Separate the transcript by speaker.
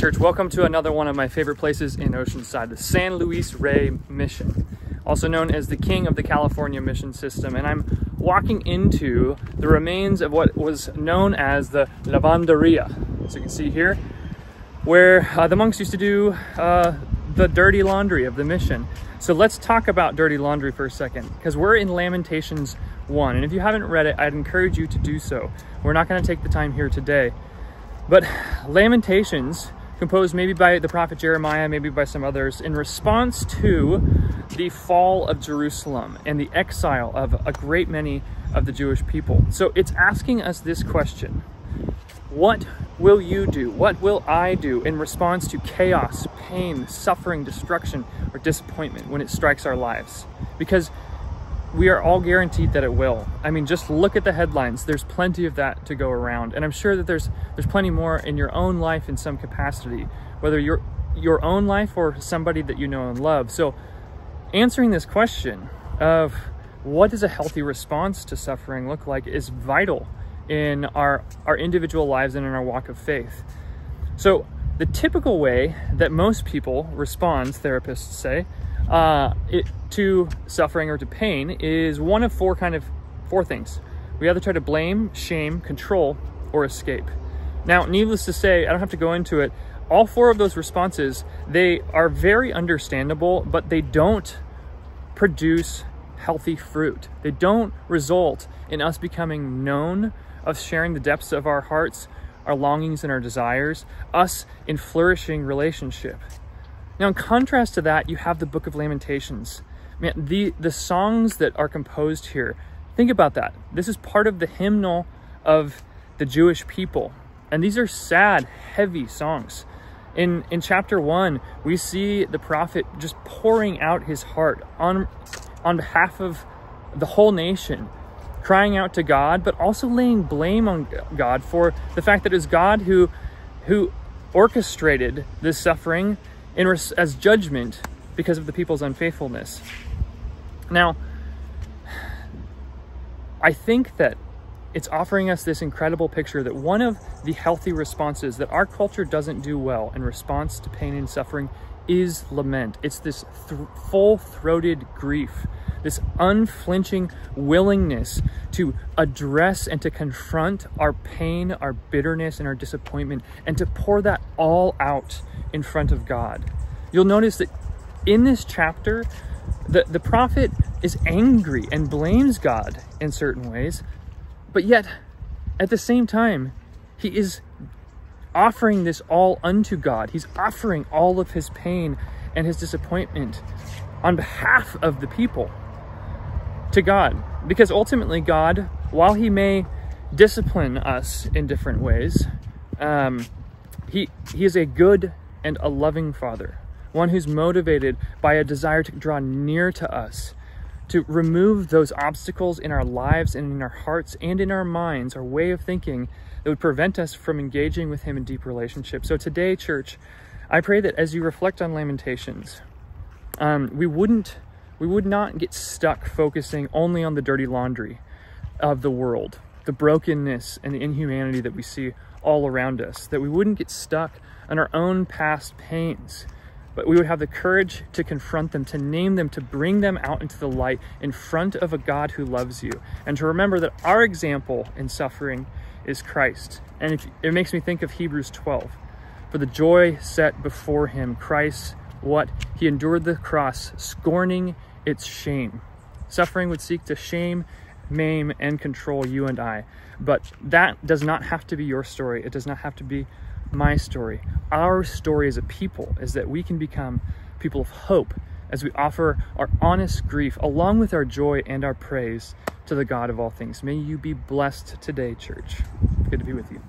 Speaker 1: Church. Welcome to another one of my favorite places in Oceanside, the San Luis Rey Mission, also known as the King of the California Mission System. And I'm walking into the remains of what was known as the lavanderia, as you can see here, where the monks used to do the dirty laundry of the mission. So let's talk about dirty laundry for a second, because we're in Lamentations 1. And if you haven't read it, I'd encourage you to do so. We're not going to take the time here today. But Lamentations, composed maybe by the prophet Jeremiah, maybe by some others, in response to the fall of Jerusalem and the exile of a great many of the Jewish people. So it's asking us this question: what will you do? What will I do in response to chaos, pain, suffering, destruction, or disappointment when it strikes our lives? Because we are all guaranteed that it will. I mean, just look at the headlines. There's plenty of that to go around. And I'm sure that there's plenty more in your own life in some capacity, whether your own life or somebody that you know and love. So answering this question of what does a healthy response to suffering look like is vital in our individual lives and in our walk of faith. So the typical way that most people respond, therapists say, to suffering or to pain is one of four things. We either try to blame, shame, control, or escape. Now, needless to say, I don't have to go into it. All four of those responses, they are very understandable, but they don't produce healthy fruit. They don't result in us becoming known, of sharing the depths of our hearts, our longings and our desires, us in flourishing relationship. Now, in contrast to that, you have the Book of Lamentations. Man, the songs that are composed here, think about that. This is part of the hymnal of the Jewish people. And these are sad, heavy songs. In chapter 1, we see the prophet just pouring out his heart on behalf of the whole nation, crying out to God, but also laying blame on God for the fact that it was God who orchestrated this suffering as judgment because of the people's unfaithfulness. Now, I think that it's offering us this incredible picture that one of the healthy responses that our culture doesn't do well in response to pain and suffering is lament. It's this full-throated grief, this unflinching willingness to address and to confront our pain, our bitterness, and our disappointment, and to pour that all out in front of God. You'll notice that in this chapter, the prophet is angry and blames God in certain ways, but yet at the same time, he is offering this all unto God. He's offering all of his pain and his disappointment on behalf of the people to God. Because ultimately God, while he may discipline us in different ways, he is a good and a loving Father, one who's motivated by a desire to draw near to us, to remove those obstacles in our lives and in our hearts and in our minds, our way of thinking, that would prevent us from engaging with him in deep relationship. So today, church, I pray that as you reflect on Lamentations, we would not get stuck focusing only on the dirty laundry of the world, the brokenness and the inhumanity that we see all around us, that we wouldn't get stuck on our own past pains, but we would have the courage to confront them, to name them, to bring them out into the light in front of a God who loves you, and to remember that our example in suffering is Christ. And it makes me think of Hebrews 12. For the joy set before him, Christ, he endured the cross, scorning its shame. Suffering would seek to shame, maim, and control you and I. But that does not have to be your story. It does not have to be my story. Our story as a people is that we can become people of hope as we offer our honest grief along with our joy and our praise to the God of all things. May you be blessed today, church. Good to be with you.